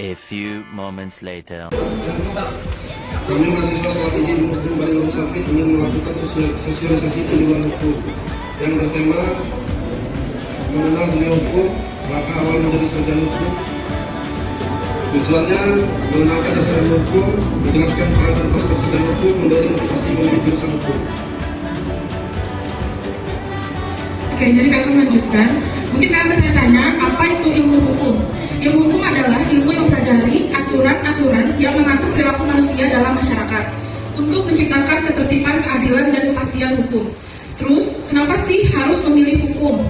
A few moments later. Kami mahasiswa saat ini mendukung Balai Rumah Sakit ingin melakukan sosialisasi penyuluhan hukum yang bertema mengenal dunia hukum, langkah awal menjadi sarjana hukum. Tujuannya mengenalkan dasar hukum, menjelaskan peran dan prospek sarjana hukum, mendorong motivasi memilih jurusan hukum. Oke, jadi kakak melanjutkan. Mungkin kalian bertanya, apa itu ilmu hukum? Ilmu hukum adalah ilmu yang mempelajari aturan-aturan yang mengatur perilaku manusia dalam masyarakat untuk menciptakan ketertiban, keadilan, dan kepastian hukum. Terus, kenapa sih harus memilih hukum?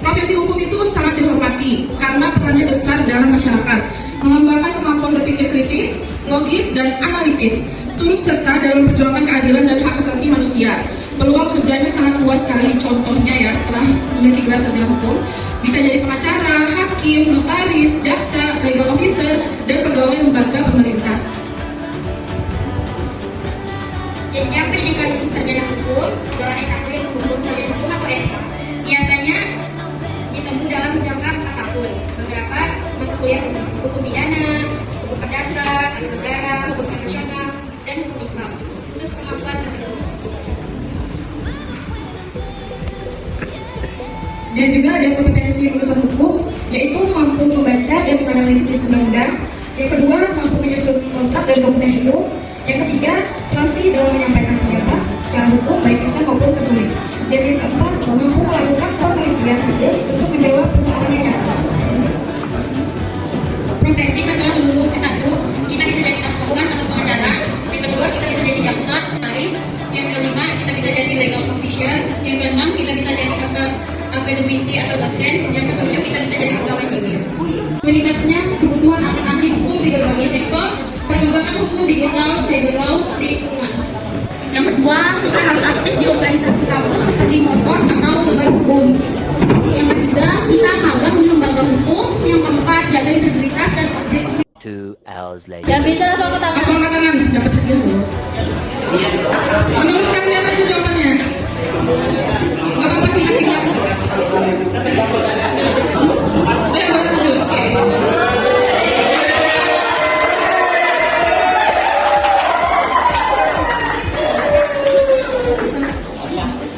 Profesi hukum itu sangat dihormati karena perannya besar dalam masyarakat, mengembangkan kemampuan berpikir kritis, logis, dan analitis, turut serta dalam perjuangan keadilan dan hak asasi manusia. Peluang kerjanya sangat luas sekali, contohnya ya, setelah memiliki gelar sarjana hukum, bisa jadi pengacara, hakim, notaris, jaksa, legal officer, dan pegawai lembaga pemerintah. Jenjang pendidikan sarjana hukum, gelar S1 ilmu hukum sarjana hukum atau S1, biasanya ditempuh dalam jangka 4 tahun. Beberapa mata kuliah hukum pidana, hukum perdata, hukum negara, hukum internasional, dan hukum Islam. Khusus kemampuan tertentu. Dan juga ada kompetensi lulusan hukum, yaitu mampu membaca dan menganalisis undang-undang. Yang kedua, mampu menyusun kontrak dan dokumen hukum. Yang ketiga, terlatih dalam menyampaikan pendapat secara hukum baik lisan maupun tertulis. Dan yang keempat, mampu melakukan penelitian hukum untuk menjawab persoalan yang nyata. Profesi setelah lulus S1, kita bisa jadi advokat atau pengacara. Yang kedua, kita bisa jadi jaksa, notaris. Yang kelima, kita bisa jadi legal officer. Yang keenam, kita bisa jadi akademisi atau dosen. Yang ketujuh, kita bisa jadi pegawai sipil. Meningkatnya kebutuhan akan ahli hukum di berbagai sektor, perkembangan hukum digital, cyber law, lingkungan. Yang kedua, kita harus aktif di organisasi kampus seperti MOPOR atau lembaga hukum. Yang ketiga, kita magang di lembaga hukum. Yang keempat, jaga integritas dan objektivitas. 2 hours later. Yang bisa langsung angkat tangan. Langsung angkat tangan, dapat hadiah loh. Menurut kalian apa tuh jawabannya? Gak apa-apa sih, masih gak. Oh ya, boleh lanjut, oke.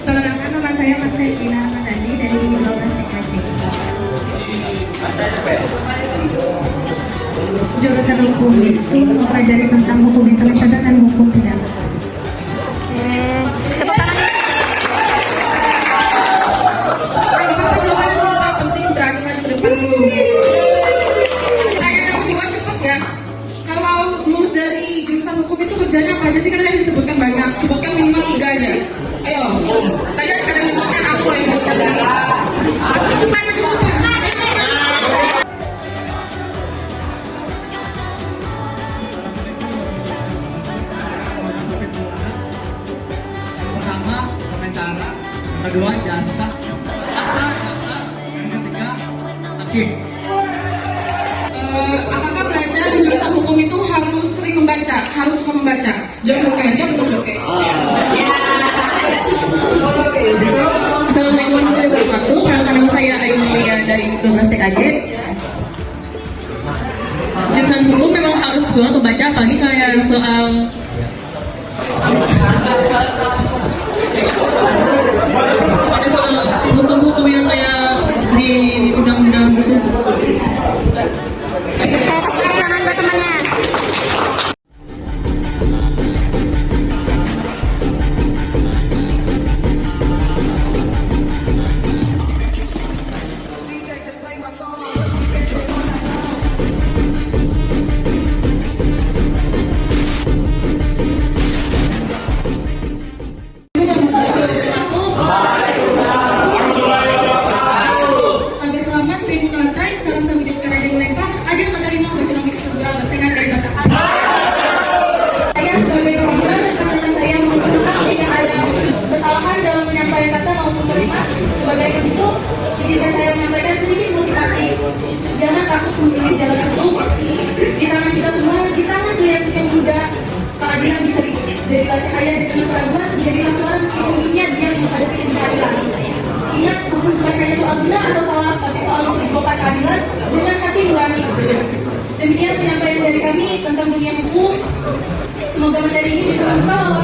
Perkenalkan, nama saya Marcelina Ramadhani dari 12 TKJ. Jurusan hukum itu mempelajari tentang hukum internasional dan hukum pidana. Gak apa-apa, jawabannya simpel, penting berani maju ke depan dulu. Pertanyaan yang kedua cepet ya. Kalau lulus dari jurusan hukum itu kerjanya apa aja sih? Kan tadi disebutkan banyak, sebutkan minimal 3 aja. Ayo, tadi ada menyebutkan aku yang menyebutkan tadi. Ayo maju ke depan. Pertama pengacara, kedua jasa, yang ketiga hakim. Apakah belajar di jurusan hukum itu harus sering membaca? Harus suka membaca? Jawab oke, ya betul oke. Assalamualaikum warahmatullahi wabarakatuh. Perkenalkan, nama saya Ayu Mulia dari 12 TKJ. Jurusan hukum memang harus banget membaca, apalagi kayak soal ada soal hukum-hukum yang kayak di undang-undang gitu. Agar selamat, terima kasih. Salam sambut karena yang melempar. Ada kata lima baca nomor sebelah basengan dari Batak. Saya sebagai perwakilan dan pasangan saya memutuskan tidak ada kesalahan dalam menyampaikan kata maupun kalimat. Sebagai bentuk, izinkan saya menyampaikan sedikit motivasi. Jangan takut memilih jalan itu. Di tangan kita semua, di tangan yang muda, keadilan bisa dijadilah cahaya di dalam keraguan, menjadilah suara meskipun dia menghadapi keadilan. Ingat, hukum bukan hanya soal soal benar atau salah, tapi soal memperjuangkan keadilan dengan hati nurani. Demikian penyampaian dari kami tentang dunia hukum. Semoga materi ini bisa membawa